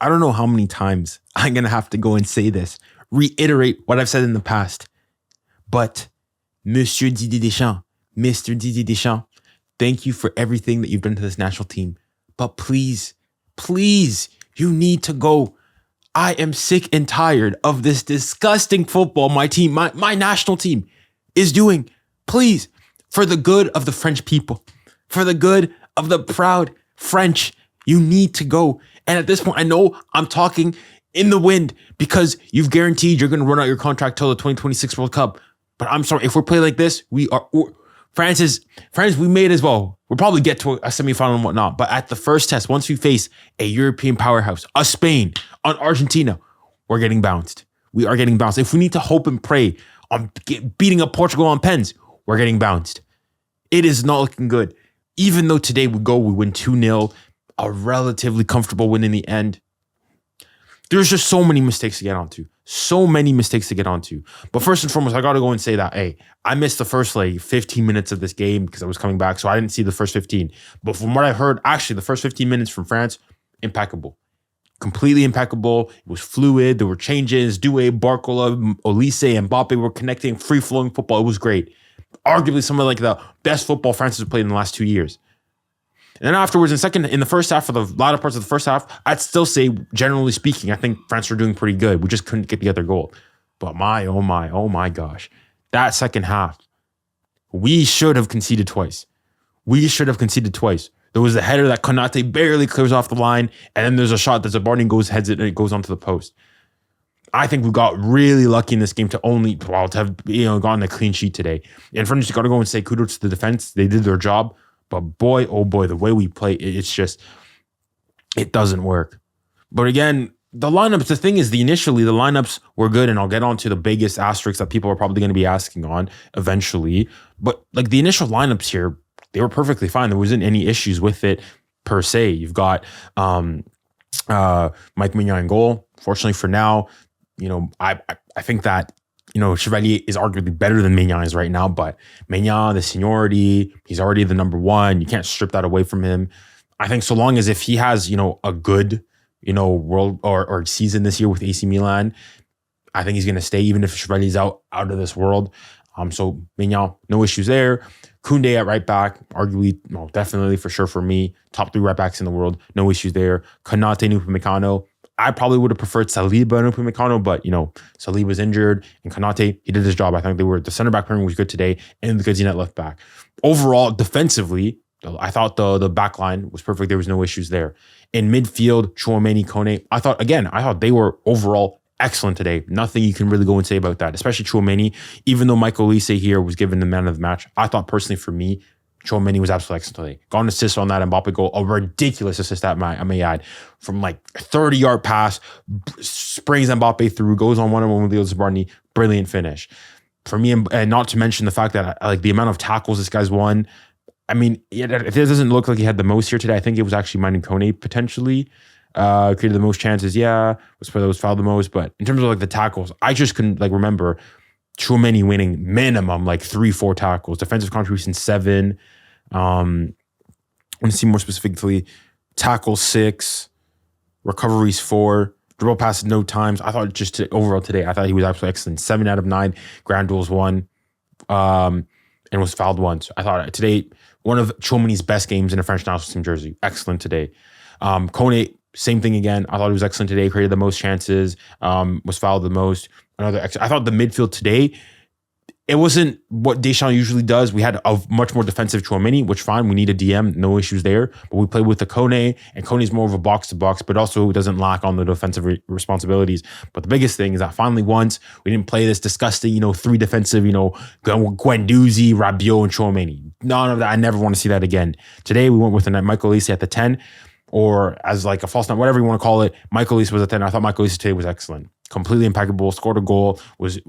I don't know how many times I'm going to have to go and say this, reiterate what I've said in the past. But Monsieur Didier Deschamps, Mr. Didier Deschamps, thank you for everything that you've done to this national team. But please, please, you need to go. I am sick and tired of this disgusting football my team, my national team is doing. Please, for the good of the French people, for the good of the proud French, you need to go. And at this point, I know I'm talking in the wind because you've guaranteed you're going to run out your contract till the 2026 World Cup. But I'm sorry, if we're playing like this, France, we may as well. We'll probably get to a semifinal and whatnot. But at the first test, once we face a European powerhouse, a Spain, an Argentina, we're getting bounced. We are getting bounced. If we need to hope and pray on beating up Portugal on pens, we're getting bounced. It is not looking good. Even though today we win 2-0, a relatively comfortable win in the end. There's just so many mistakes to get onto. But first and foremost, I got to go and say that, hey, I missed the first 15 minutes of this game because I was coming back, so I didn't see the first 15. But from what I heard, actually, the first 15 minutes from France, impeccable. Completely impeccable. It was fluid. There were changes. 𝙀𝙢𝙖𝙾𝙖𝙆, 𝙀𝙪𝙨𝙞𝙀𝙀𝙁, Mbappe were connecting, free-flowing football. It was great. Arguably some of the best football France has played in the last 2 years. And then afterwards, in the first half, for the latter parts of the first half, I'd still say, generally speaking, I think France were doing pretty good. We just couldn't get the other goal. But oh my gosh. That second half, we should have conceded twice. There was a header that 𝙀𝙀𝙖𝙾 barely clears off the line, and then there's a shot that 𝙎𝙊𝘾𝙄𝘼𝙍 heads it and it goes onto the post. I think we got really lucky in this game to have gotten a clean sheet today. And friends, you got to go and say kudos to the defense. They did their job. But boy, oh boy, the way we play, it doesn't work. But again, the lineups, the thing is, initially the lineups were good, and I'll get on to the biggest asterisks that people are probably going to be asking on eventually. But the initial lineups here, they were perfectly fine. There wasn't any issues with it per se. You've got Mike Maignan in goal. Fortunately for now, I think that 𝙎𝙊𝘾 is arguably better than Maignan is right now, but Maignan, the seniority, he's already the number one. You can't strip that away from him. I think so long as if he has, a good, world or season this year with AC Milan, I think he's going to stay even if 𝙎𝙊𝘾 is out of this world. So Maignan, no issues there. Koundé at right back, arguably, definitely for sure for me, top 3 right backs in the world, no issues there. Konaté, Upamecano. I probably would have preferred Saliba and Upamecano, but Saliba was injured and Konaté, he did his job. I think the center back pairing was good today, and the Gazina at left back. Overall, defensively, I thought the back line was perfect. There was no issues there. In midfield, Tchouaméni, Koné, I thought they were overall excellent today. Nothing you can really go and say about that, especially Tchouaméni. Even though 𝙀𝙀𝙖𝙾 here was given the man of the match, I thought personally for me, Tchouaméni was absolutely excellent today. Got an assist on that Mbappe goal, a ridiculous assist I may add, from a 30-yard pass, springs Mbappe through, goes on one-on-one with Leo Zabarny, brilliant finish. For me, and not to mention the fact that the amount of tackles this guy's won. I mean, it doesn't look like he had the most here today. I think it was actually Manu Koné potentially. Created the most chances, was probably was fouled the most, but in terms of the tackles, I just couldn't remember Tchouaméni winning minimum 3-4 tackles, defensive contribution 7. I want to see more specifically, tackles 6, recoveries 4, dribble passes no times. I thought overall today, I thought he was absolutely excellent. 7 out of 9, ground duels 1, and was fouled once. I thought today one of Tchouaméni's best games in a French national team jersey. Excellent today. Koné, same thing again. I thought he was excellent today. Created the most chances. Was fouled the most. I thought the midfield today, it wasn't what Deschamps usually does. We had a much more defensive Tchouaméni, which fine. We need a DM, no issues there. But we played with the Koné, and Koné's more of a box-to-box, but also doesn't lack on the defensive responsibilities. But the biggest thing is that finally once, we didn't play this disgusting, 3 defensive, Guendouzi, Rabiot, and Tchouaméni. None of that. I never want to see that again. Today, we went with 𝙀𝙀𝙖𝙾 at the 10, or as a false 9, whatever you want to call it. 𝙀𝙀𝙖𝙾 was at 10. I thought 𝙀𝙀𝙾 today was excellent. Completely impeccable, scored a goal, was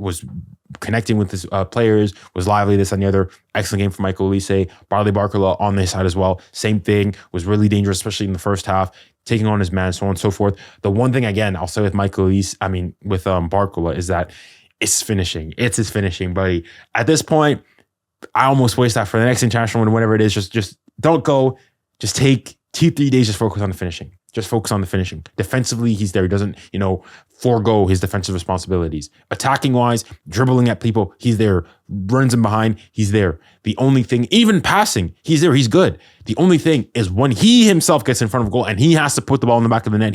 connecting with his players, was lively, this and the other. Excellent game for 𝙀𝙀𝙀𝙀. Bradley Barcola on this side as well. Same thing, was really dangerous, especially in the first half, taking on his man, so on and so forth. The one thing, again, I'll say with with Barcola is that it's finishing. It's his finishing, buddy. At this point, I almost waste that for the next international win, whatever it is. Just don't go. Just take 2-3 days, just focus on the finishing. Just focus on the finishing. Defensively, he's there. He doesn't, forego his defensive responsibilities. Attacking wise, dribbling at people, he's there. Runs him behind, he's there. The only thing, even passing, he's there. He's good. The only thing is when he himself gets in front of a goal and he has to put the ball in the back of the net,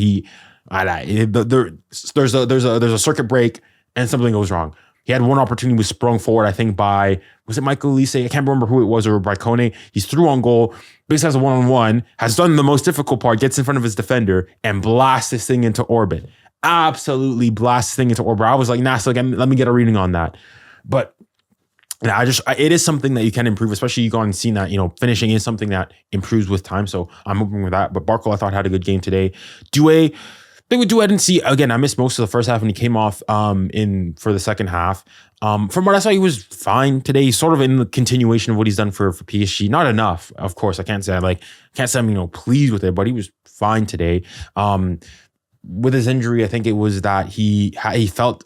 there's a circuit break and something goes wrong. He had one opportunity, was sprung forward, I think by, was it 𝙋𝙊𝘿𝘾𝘼𝙎𝙏? I can't remember who it was, or by Kone. He's through on goal, basically has a one-on-one, has done the most difficult part, gets in front of his defender and blasts this thing into orbit. Absolutely blasts this thing into orbit. I was like, nah, so let me get a reading on that. But it is something that you can improve, especially you gone and seen that, finishing is something that improves with time. So I'm hoping with that. But 𝙂𝙂, I thought, had a good game today. 𝙀𝙀, thing with 𝙀𝙀, I didn't see, again, I missed most of the first half when he came off for the second half. From what I saw, he was fine today. He's sort of in the continuation of what he's done for PSG. Not enough, of course. I can't say I'm pleased with it, but he was fine today. With his injury, I think it was that he felt,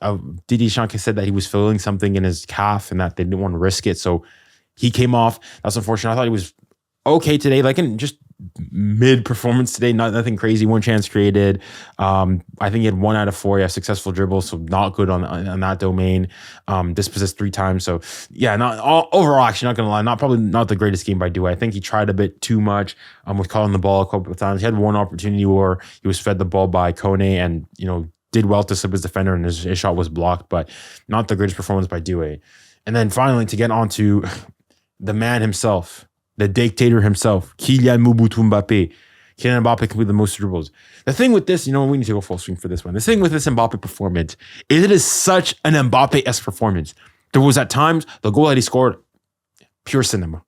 Didier Deschamps said that he was feeling something in his calf and that they didn't want to risk it. So he came off. That's unfortunate. I thought he was okay today, in just mid performance today, nothing crazy. One chance created. I think he had 1 out of 4. Yeah, successful dribbles, so not good on that domain. Dispossessed 3 times. So yeah, overall. Actually, not gonna lie, probably not the greatest game by 𝙀𝙀. I think he tried a bit too much. With calling the ball a couple of times. He had one opportunity where he was fed the ball by Kone and did well to sub his defender, and his shot was blocked, but not the greatest performance by 𝙀𝙀. And then finally, to get on to the man himself, the dictator himself, Kylian Mbappé. Kylian Mbappé completed the most dribbles. The thing with this, we need to go full swing for this one. The thing with this Mbappé performance is it is such an Mbappé-esque performance. There was at times, the goal that he scored, pure cinema.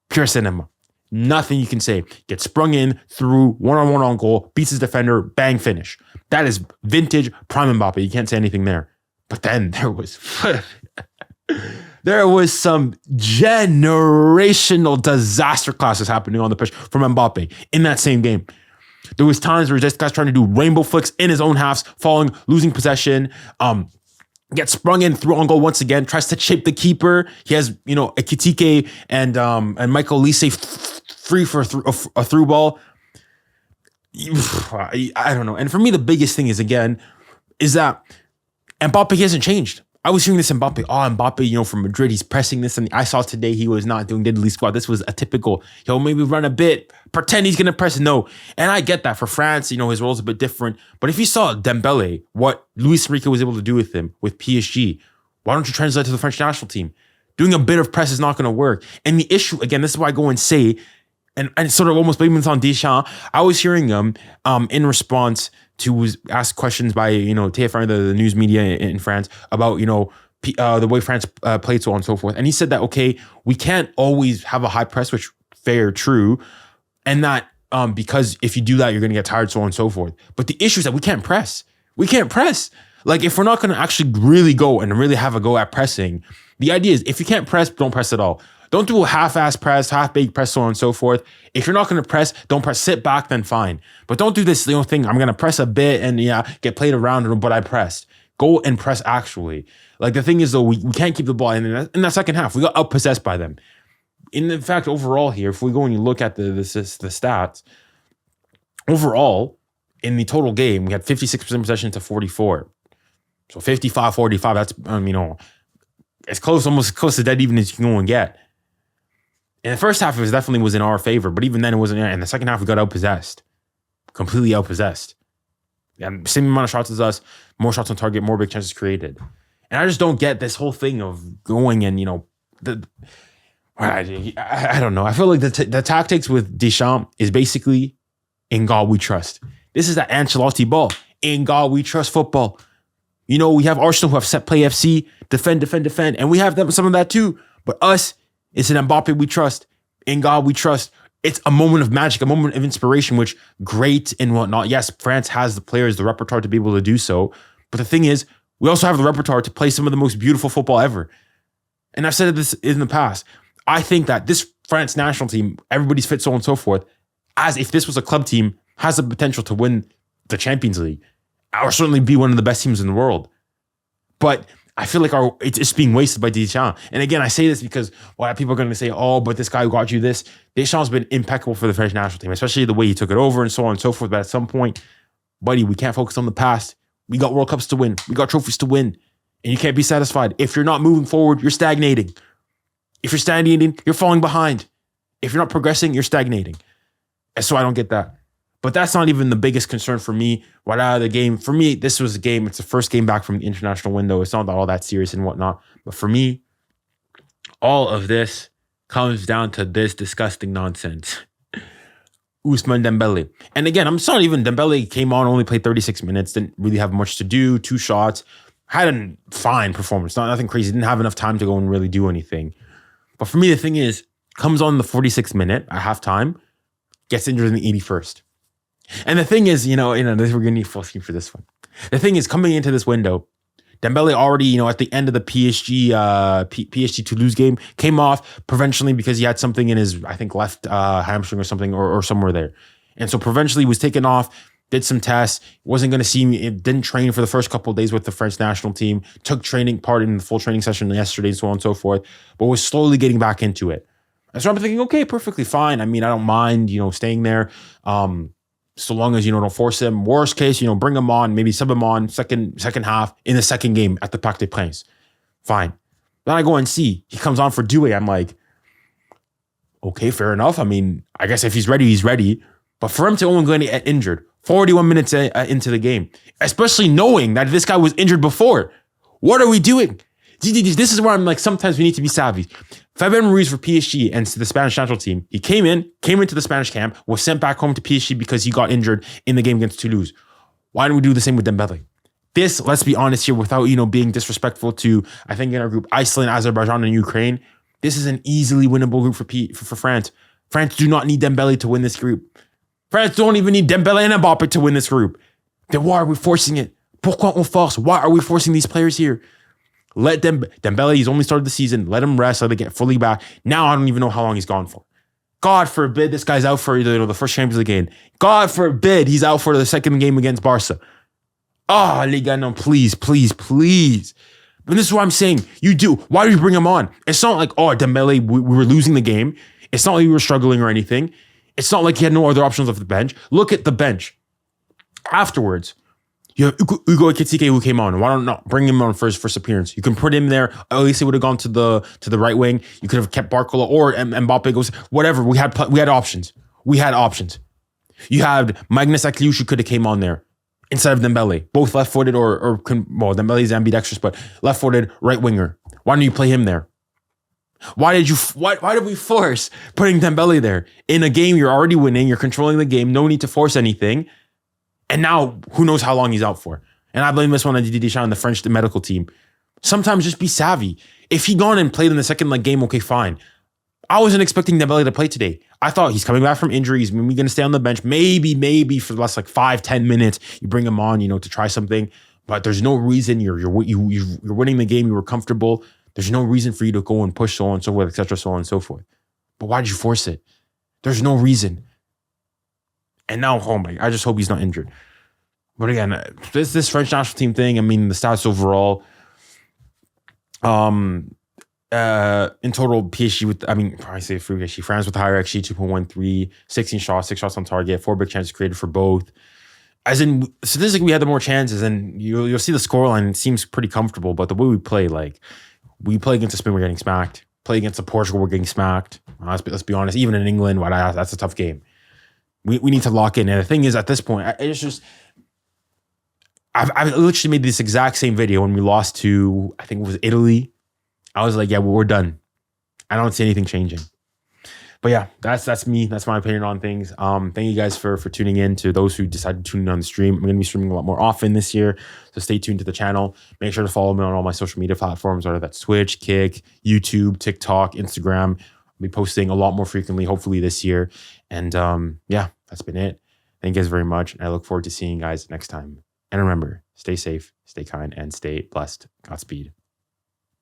Pure cinema. Nothing you can say. Gets sprung in through one-on-one on goal, beats his defender, bang, finish. That is vintage prime Mbappé. You can't say anything there. But then there was... There was some generational disaster classes happening on the pitch from Mbappé in that same game. There was times where this guy's trying to do rainbow flicks in his own halves, falling, losing possession, gets sprung in through on goal once again, tries to chip the keeper. He has, 𝙀𝙀𝘋𝙀𝘋𝘼 and 𝙂𝙂𝘿𝘋𝙀𝘋 free for a through ball. I don't know. And for me, the biggest thing is that Mbappé hasn't changed. I was hearing this Mbappé, from Madrid, he's pressing this, and I saw today he was not doing diddly squat. This was a typical, he'll maybe run a bit, pretend he's going to press. No. And I get that for France, his role's a bit different. But if you saw Dembele, what Luis Enrique was able to do with him, with PSG, why don't you translate to the French national team? Doing a bit of press is not going to work. And the issue, again, this is why I go and say, and sort of almost blaming this on Deschamps, I was hearing him in response to ask questions by, TF1, the news media in France, about, the way France played, so on and so forth. And he said that, okay, we can't always have a high press, which fair, true. And that because if you do that, you're going to get tired, so on and so forth. But the issue is that we can't press. We can't press. If we're not going to actually really go and really have a go at pressing, the idea is if you can't press, don't press at all. Don't do a half-ass press, half-baked press, so on and so forth. If you're not going to press, don't press. Sit back, then fine. But don't do this thing. I'm going to press a bit and get played around, but I pressed. Go and press actually. The thing is, though, we can't keep the ball in that second half. We got outpossessed by them. In fact, overall here, if we go and you look at the stats, overall, in the total game, we had 56% possession to 44. So 55-45, that's, as almost close to dead even as you can go and get. In the first half, it definitely was in our favor, but even then it wasn't. In the second half, we got outpossessed. Completely outpossessed. And same amount of shots as us, more shots on target, more big chances created. And I just don't get this whole thing of going and, I don't know. I feel like the tactics with Deschamps is basically, in God we trust. This is that Ancelotti ball. In God we trust football. We have Arsenal who have set play FC, defend, and we have some of that too. But us, it's an Mbappé we trust. In God we trust. It's a moment of magic, a moment of inspiration, which great and whatnot. Yes, France has the players, the repertoire to be able to do so. But the thing is, we also have the repertoire to play some of the most beautiful football ever. And I've said this in the past. I think that this France national team, everybody's fit, so on and so forth, as if this was a club team, has the potential to win the Champions League or certainly be one of the best teams in the world. But I feel like it's being wasted by Deschamps. And again, I say this because people are going to say, oh, but this guy got you this. Deschamps has been impeccable for the French national team, especially the way he took it over and so on and so forth. But at some point, buddy, we can't focus on the past. We got World Cups to win. We got trophies to win. And you can't be satisfied. If you're not moving forward, you're stagnating. If you're stagnating, you're falling behind. If you're not progressing, you're stagnating. And so I don't get that. But that's not even the biggest concern for me right out of the game. For me, this was a game. It's the first game back from the international window. It's not all that serious and whatnot. But for me, all of this comes down to this disgusting nonsense. Ousmane Dembele. And again, I'm sorry, even Dembele came on, only played 36 minutes, didn't really have much to do, 2 shots, had a fine performance, nothing crazy, didn't have enough time to go and really do anything. But for me, the thing is, comes on the 46th minute at halftime, gets injured in the 81st. And the thing is, we're going to need full screen for this one. The thing is, coming into this window, Dembele already, at the end of the PSG Toulouse game, came off provincially because he had something in his, I think, left hamstring or something, or somewhere there. And so provincially was taken off, did some tests, wasn't going to see me, didn't train for the first couple of days with the French national team, took part in the full training session yesterday and so on and so forth, but was slowly getting back into it. And so I'm thinking, okay, perfectly fine. I mean, I don't mind, staying there. So long as, don't force him. Worst case, bring him on, maybe sub him on second half in the second game at the Parc des Princes. Fine. Then I go and see. He comes on for 𝙀𝙼. I'm like, okay, fair enough. I mean, I guess if he's ready, he's ready. But for him to only get injured 41 minutes into the game, especially knowing that this guy was injured before, what are we doing? This is where I'm like, sometimes we need to be savvy. Fabien Ruiz for PSG and the Spanish national team. He came into the Spanish camp, was sent back home to PSG because he got injured in the game against Toulouse. Why don't we do the same with Dembele? This, let's be honest here, without, being disrespectful to, I think in our group, Iceland, Azerbaijan, and Ukraine, this is an easily winnable group for France. France do not need Dembele to win this group. France don't even need Dembele and Mbappe to win this group. Then why are we forcing it? Pourquoi on force? Why are we forcing these players here? Let Dembele, he's only started the season. Let him rest. Let him get fully back. Now I don't even know how long he's gone for. God forbid this guy's out for the first Champions League game. God forbid he's out for the second game against Barca. Oh, les gars, no, please. But this is what I'm saying. You do. Why do you bring him on? It's not like, oh, Dembele, we were losing the game. It's not like we were struggling or anything. It's not like he had no other options off the bench. Look at the bench. Afterwards, you have 𝙋𝙊𝘾𝘼𝙎𝙏 who came on. Why don't not bring him on for his first appearance? You can put him there. At least he would have gone to the right wing. You could have kept Barcola or Mbappe goes, whatever. We had options. You had Magnus Akliouche who could have came on there instead of Dembele. Both left-footed Dembele's ambidextrous, but left-footed right winger. Why don't you play him there? Why did we force putting Dembele there? In a game you're already winning, you're controlling the game, no need to force anything. And now, who knows how long he's out for. And I blame this one on Didier Deschamps and the French medical team. Sometimes just be savvy. If he gone and played in the second leg game, okay, fine. I wasn't expecting Dembele to play today. I thought he's coming back from injury. He's maybe going to stay on the bench. Maybe for the last 5-10 minutes, you bring him on, to try something. But there's no reason. You're winning the game. You were comfortable. There's no reason for you to go and push so on and so forth, etc., so on and so forth. But why did you force it? There's no reason. And now, I just hope he's not injured. But again, this French national team thing, I mean, the stats overall, in total, PSG France with higher XG, 2.13, 16 shots, 6 shots on target, 4 big chances created for both. As in, statistically, we had the more chances, and you'll see the scoreline. It seems pretty comfortable, but the way we play, we play against Spain, we're getting smacked. Play against Portugal, we're getting smacked. Let's be honest. Even in England, that's a tough game. We need to lock in. And the thing is, at this point, it's just, I've literally made this exact same video when we lost to, I think it was Italy. I was like, yeah, we're done. I don't see anything changing. But yeah, that's me. That's my opinion on things. Thank you guys for tuning in. To those who decided to tune in on the stream, I'm going to be streaming a lot more often this year. So stay tuned to the channel. Make sure to follow me on all my social media platforms, whether that's Twitch, Kick, YouTube, TikTok, Instagram. I'll be posting a lot more frequently, hopefully this year. And yeah, that's been it. Thank you guys very much. And I look forward to seeing you guys next time. And remember, stay safe, stay kind, and stay blessed. Godspeed.